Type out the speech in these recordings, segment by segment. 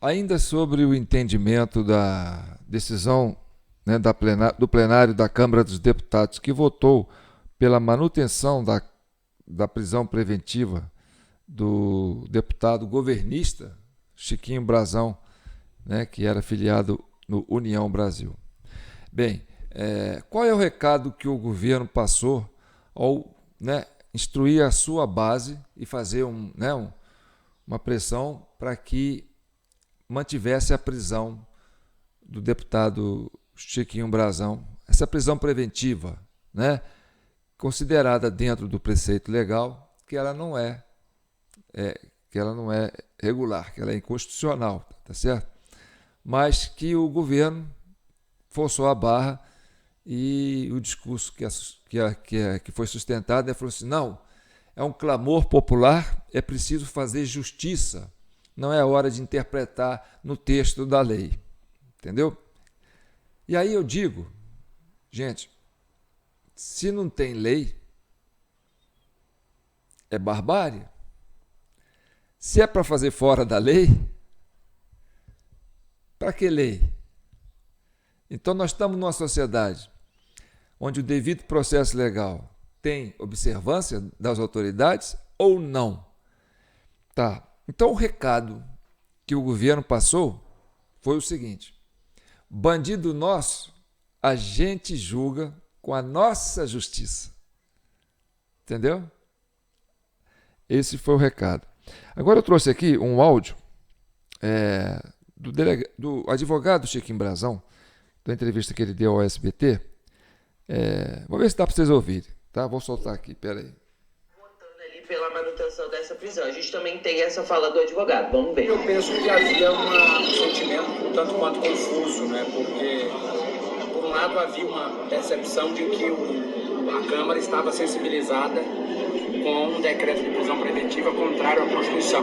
Ainda sobre o entendimento da decisão, né, do plenário da Câmara dos Deputados, que votou pela manutenção da prisão preventiva do deputado governista Chiquinho Brazão, né, que era filiado no União Brasil. Bem, qual é o recado que o governo passou ao, né, instruir a sua base e fazer uma pressão para que mantivesse a prisão do deputado Chiquinho Brazão, essa prisão preventiva, né, considerada dentro do preceito legal que ela não é regular, que ela é inconstitucional, tá certo? Mas que o governo forçou a barra e o discurso que foi sustentado falou assim: não, é um clamor popular, é preciso fazer justiça, não é hora de interpretar no texto da lei, entendeu? E aí eu digo, gente, se não tem lei, é barbárie. Se é para fazer fora da lei, para que lei? Então nós estamos numa sociedade onde o devido processo legal tem observância das autoridades ou não? Tá. Então o recado que o governo passou foi o seguinte: bandido nosso, a gente julga com a nossa justiça. Entendeu? Esse foi o recado. Agora eu trouxe aqui um áudio do advogado Chiquinho Brazão, da entrevista que ele deu ao SBT. Vou ver se dá para vocês ouvirem. Tá? Vou soltar aqui, peraí. Votando ali pela manutenção dessa prisão. A gente também tem essa fala do advogado. Vamos ver. Eu penso que havia um sentimento um tanto quanto confuso, né? Porque, por um lado, havia uma percepção de que a Câmara estava sensibilizada com um decreto de prisão preventiva contrário à Constituição.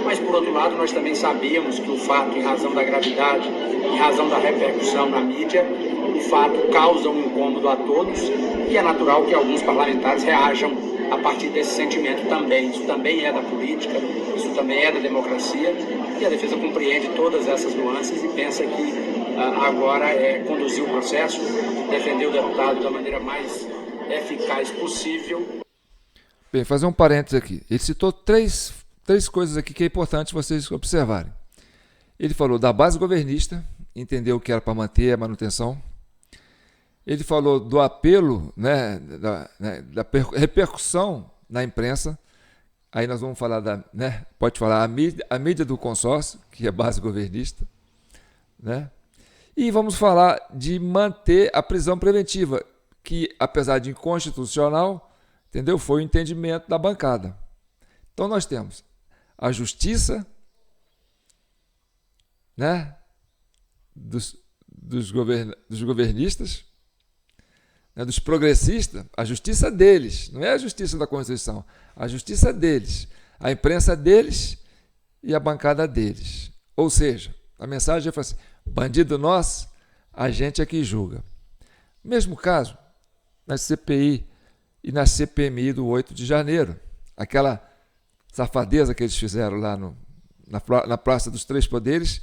Mas, por outro lado, nós também sabíamos que o fato, em razão da gravidade, em razão da repercussão na mídia, o fato causa um incômodo a todos e é natural que alguns parlamentares reajam a partir desse sentimento também. Isso também é da política, isso também é da democracia e a defesa compreende todas essas nuances e pensa que agora é conduzir o processo, defender o deputado da maneira mais eficaz possível. Bem, fazer um parênteses aqui. Ele citou três coisas aqui que é importante vocês observarem. Ele falou da base governista, entendeu que era para manter a manutenção. Ele falou do apelo, né, da repercussão na imprensa. Aí nós vamos falar pode falar a mídia do consórcio, que é base governista, né? E vamos falar de manter a prisão preventiva, que apesar de inconstitucional, entendeu? Foi o entendimento da bancada. Então nós temos a justiça, né, dos governistas, né, dos progressistas, a justiça deles, não é a justiça da Constituição, a justiça deles, a imprensa deles e a bancada deles. Ou seja, a mensagem foi assim: bandido nosso, a gente é que julga. Mesmo caso na CPI e na CPMI do 8 de janeiro, aquela safadeza que eles fizeram lá na Praça dos Três Poderes,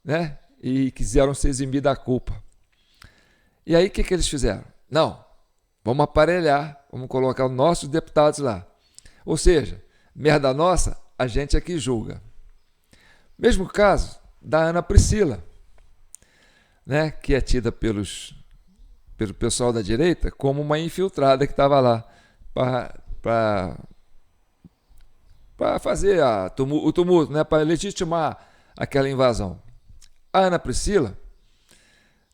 né? E quiseram se eximir da culpa. E aí o que eles fizeram? Não, vamos aparelhar, vamos colocar os nossos deputados lá. Ou seja, merda nossa, a gente é que julga. Mesmo caso da Ana Priscila, né? Que é tida pelo pessoal da direita como uma infiltrada que estava lá para fazer o tumulto, né? Para legitimar aquela invasão. A Ana Priscila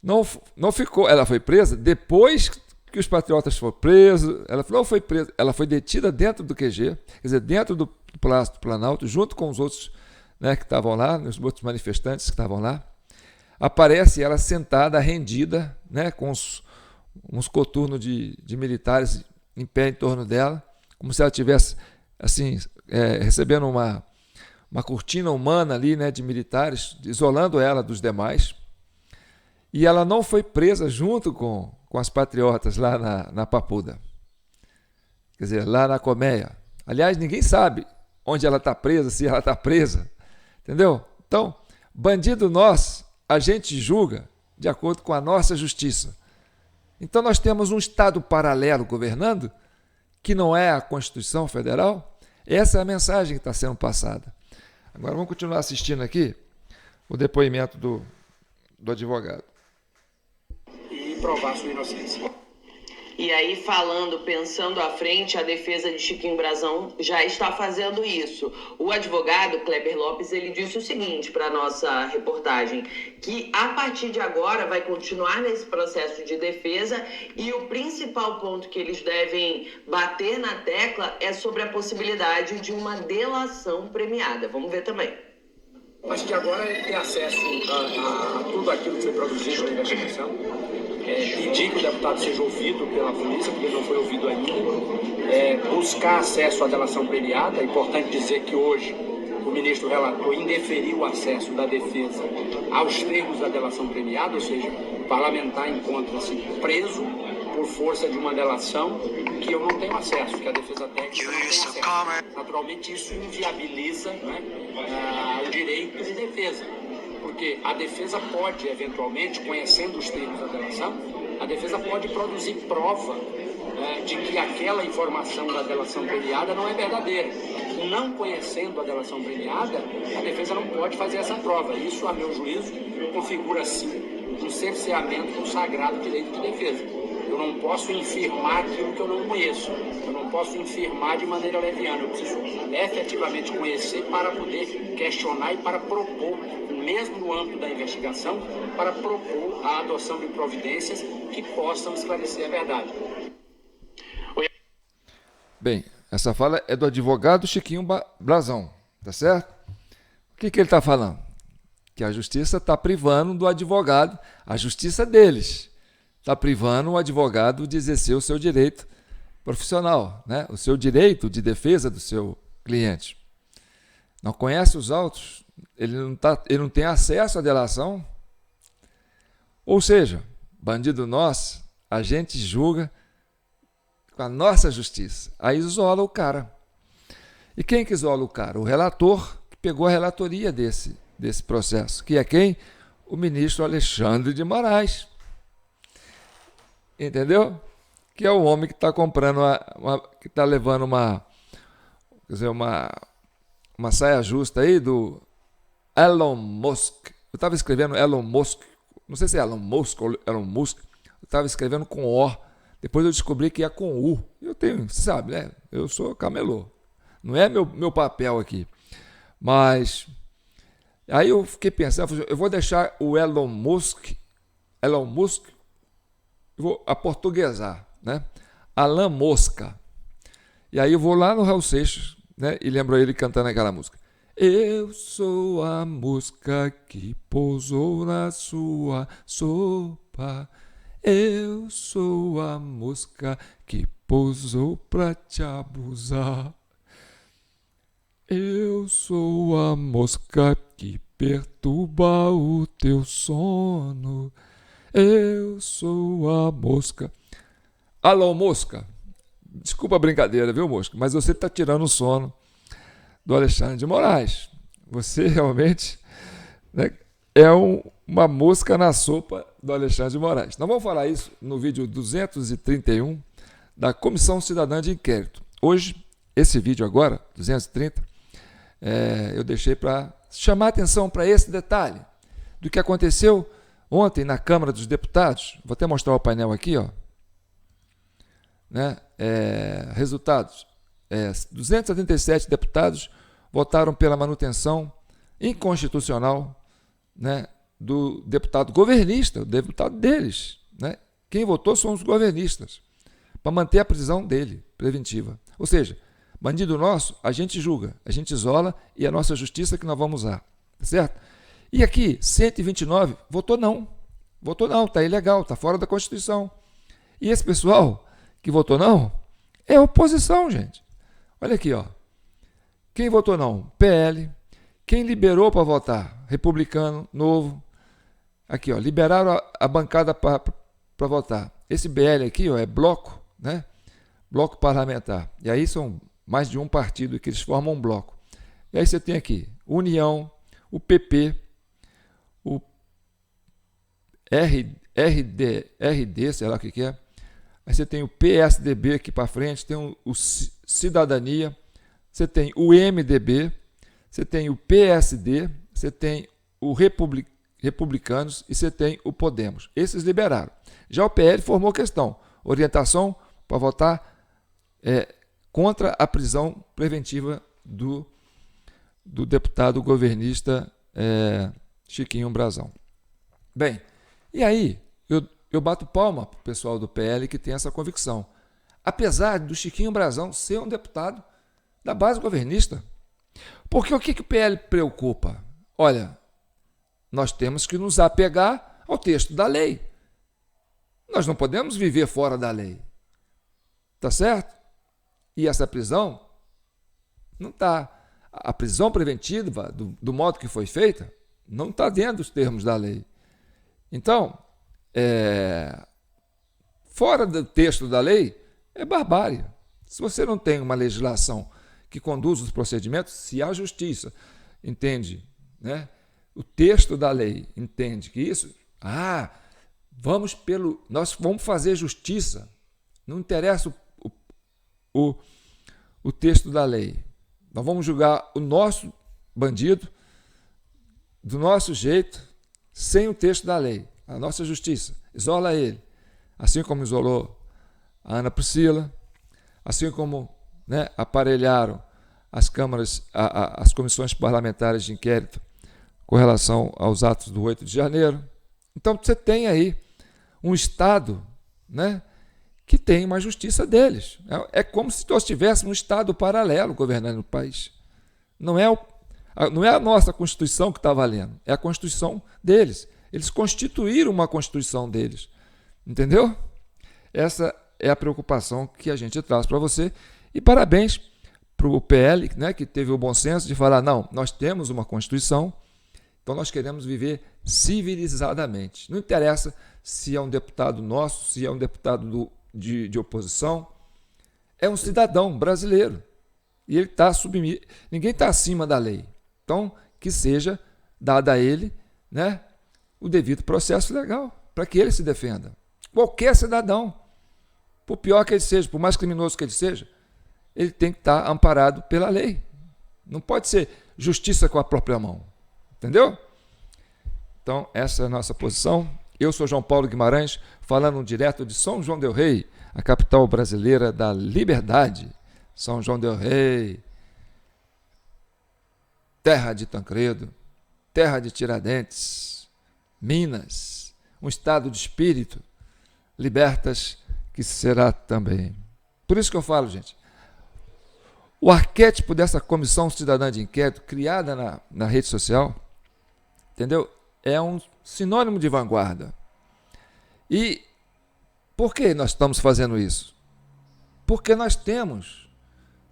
não ficou, ela foi presa depois que os patriotas foram presos, ela não foi presa, ela foi detida dentro do QG, quer dizer, dentro do Palácio do Planalto, junto com os outros, né, que estavam lá, os outros manifestantes que estavam lá. Aparece ela sentada, rendida, né, com uns coturnos de militares em pé em torno dela, como se ela estivesse assim, recebendo uma cortina humana ali, né, de militares, isolando ela dos demais. E ela não foi presa junto com as patriotas lá na Papuda. Quer dizer, lá na Colmeia. Aliás, ninguém sabe onde ela está presa, se ela está presa. Entendeu? Então, Bandido nosso, a gente julga de acordo com a nossa justiça. Então nós temos um Estado paralelo governando, que não é a Constituição Federal. Essa é a mensagem que está sendo passada. Agora vamos continuar assistindo aqui o depoimento do advogado. E provar sua inocência. E aí, pensando à frente, a defesa de Chiquinho Brazão já está fazendo isso. O advogado Kleber Lopes, ele disse o seguinte para a nossa reportagem, que a partir de agora vai continuar nesse processo de defesa e o principal ponto que eles devem bater na tecla é sobre a possibilidade de uma delação premiada. Vamos ver também. A partir de agora, ele tem acesso a tudo aquilo que foi produzido na investigação. Pedir que o deputado seja ouvido pela polícia, porque ele não foi ouvido ainda. Buscar acesso à delação premiada. É importante dizer que hoje o ministro relator indeferiu o acesso da defesa aos termos da delação premiada, ou seja, o parlamentar encontra-se preso por força de uma delação que eu não tenho acesso, que a defesa técnica não tem acesso. Naturalmente, isso inviabiliza, né, o direito de defesa. Porque a defesa pode, eventualmente, conhecendo os termos da delação, a defesa pode produzir prova de que aquela informação da delação premiada não é verdadeira. Não conhecendo a delação premiada, a defesa não pode fazer essa prova. Isso, a meu juízo, configura, sim, um cerceamento do sagrado direito de defesa. Eu não posso infirmar aquilo que eu não conheço. Eu não posso infirmar de maneira leviana. Eu preciso efetivamente conhecer para poder questionar e para propor, mesmo no âmbito da investigação, para propor a adoção de providências que possam esclarecer a verdade. Bem, essa fala é do advogado Chiquinho Brazão, tá certo? O que ele está falando? Que a justiça está privando do advogado, a justiça deles, está privando o advogado de exercer o seu direito profissional, né? O seu direito de defesa do seu cliente. Não conhece os autos, ele não tem acesso à delação. Ou seja, bandido nosso, a gente julga com a nossa justiça. Aí isola o cara. E quem que isola o cara? O relator, que pegou a relatoria desse processo. Que é quem? O ministro Alexandre de Moraes. Entendeu? Que é o homem que está comprando, que está levando uma saia justa aí do Elon Musk. Eu estava escrevendo Elon Musk, não sei se é Elon Musk ou Elon Musk, eu estava escrevendo com O, depois eu descobri que é com U. Eu tenho, você sabe, né? Eu sou camelô, não é meu papel aqui. Mas aí eu fiquei pensando, eu vou deixar o Elon Musk, eu vou aportuguesar, né? Alan Mosca. E aí eu vou lá no Raul Seixas, né? E lembro ele cantando aquela música. Eu sou a mosca que pousou na sua sopa. Eu sou a mosca que pousou pra te abusar. Eu sou a mosca que perturba o teu sono. Eu sou a mosca. Alô, mosca. Desculpa a brincadeira, viu, mosca? Mas você está tirando o sono do Alexandre de Moraes. Você realmente, né, é uma mosca na sopa do Alexandre de Moraes. Nós vamos falar isso no vídeo 231 da Comissão Cidadã de Inquérito. Hoje, esse vídeo agora, 230, eu deixei para chamar a atenção para esse detalhe do que aconteceu ontem na Câmara dos Deputados. Vou até mostrar o painel aqui, ó. Né? Resultados. 277 deputados votaram pela manutenção inconstitucional, né, do deputado governista, o deputado deles. Né? Quem votou são os governistas, para manter a prisão dele, preventiva. Ou seja, bandido nosso, a gente julga, a gente isola e é a nossa justiça que nós vamos usar. Certo? E aqui, 129 votou não. Votou não, está ilegal, está fora da Constituição. E esse pessoal que votou não é oposição, gente. Olha aqui, ó. Quem votou não? PL. Quem liberou para votar? Republicano, Novo. Aqui, ó, liberaram a bancada para votar. Esse BL aqui, ó, é bloco, né? Bloco parlamentar. E aí são mais de um partido que eles formam um bloco. E aí você tem aqui União, o PP, o RD, sei lá o que é. Aí você tem o PSDB aqui para frente, tem o Cidadania, você tem o MDB, você tem o PSD, você tem o Republicanos e você tem o Podemos. Esses liberaram. Já o PL formou questão, orientação para votar contra a prisão preventiva do deputado governista Chiquinho Brazão. Bem, e aí eu bato palma para o pessoal do PL que tem essa convicção. Apesar do Chiquinho Brazão ser um deputado da base governista. Porque o que o PL preocupa? Olha, nós temos que nos apegar ao texto da lei. Nós não podemos viver fora da lei. Tá certo? E essa prisão não está. A prisão preventiva, do modo que foi feita, não está dentro dos termos da lei. Então, fora do texto da lei, é barbárie. Se você não tem uma legislação que conduz os procedimentos, se a justiça entende, né, o texto da lei entende que isso, nós vamos fazer justiça, não interessa o texto da lei, nós vamos julgar o nosso bandido do nosso jeito, sem o texto da lei, a nossa justiça, isola ele, assim como isolou a Ana Priscila, assim como, né, aparelharam as câmaras, as comissões parlamentares de inquérito com relação aos atos do 8 de janeiro. Então você tem aí um Estado, né, que tem uma justiça deles. É como se nós tivéssemos um Estado paralelo governando o país. Não é a nossa Constituição que está valendo, é a Constituição deles. Eles constituíram uma Constituição deles. Entendeu? Essa é a preocupação que a gente traz para você. E parabéns para o PL, né, que teve o bom senso de falar, não, nós temos uma Constituição, então nós queremos viver civilizadamente. Não interessa se é um deputado nosso, se é um deputado de oposição, é um cidadão brasileiro. E ele está submisso, ninguém está acima da lei. Então, que seja dado a ele, né, o devido processo legal, para que ele se defenda. Qualquer cidadão, por pior que ele seja, por mais criminoso que ele seja, ele tem que estar amparado pela lei. Não pode ser justiça com a própria mão. Entendeu? Então, essa é a nossa posição. Eu sou João Paulo Guimarães, falando direto de São João del Rei, a capital brasileira da liberdade. São João del Rei, terra de Tancredo, terra de Tiradentes, Minas, um estado de espírito, libertas que será também. Por isso que eu falo, gente, o arquétipo dessa comissão cidadã de inquérito criada na rede social, entendeu? É um sinônimo de vanguarda. E por que nós estamos fazendo isso? Porque nós temos,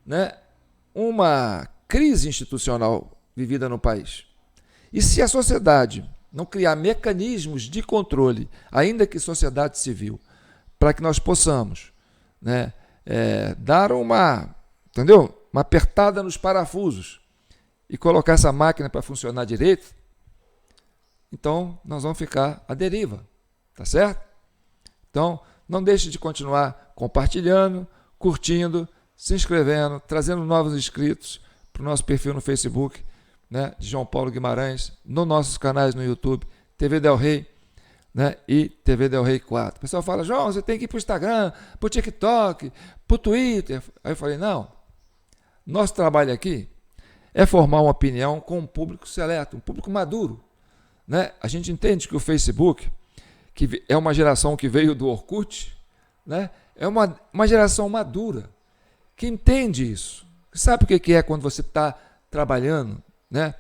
né, uma crise institucional vivida no país. E se a sociedade não criar mecanismos de controle, ainda que sociedade civil, para que nós possamos, né, dar uma apertada nos parafusos e colocar essa máquina para funcionar direito, então nós vamos ficar à deriva, tá certo? Então, não deixe de continuar compartilhando, curtindo, se inscrevendo, trazendo novos inscritos para o nosso perfil no Facebook, né, de João Paulo Guimarães, nos nossos canais no YouTube, TV Del Rey, né, e TV Del Rey 4. O pessoal fala, João, você tem que ir para o Instagram, para o TikTok, para o Twitter. Aí eu falei, não, nosso trabalho aqui é formar uma opinião com um público seleto, um público maduro. Né? A gente entende que o Facebook, que é uma geração que veio do Orkut, né, é uma geração madura, que entende isso. Sabe o que é quando você está trabalhando, né,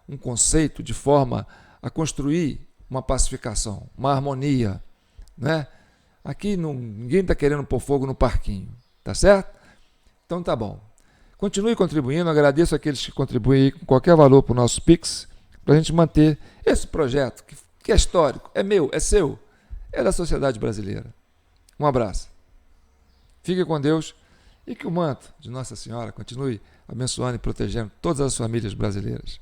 um conceito de forma a construir uma pacificação, uma harmonia, né? Aqui ninguém está querendo pôr fogo no parquinho, tá certo? Então tá bom. Continue contribuindo, agradeço aqueles que contribuem com qualquer valor para o nosso Pix, para a gente manter esse projeto, que é histórico, é meu, é seu, é da sociedade brasileira. Um abraço. Fique com Deus e que o manto de Nossa Senhora continue abençoando e protegendo todas as famílias brasileiras.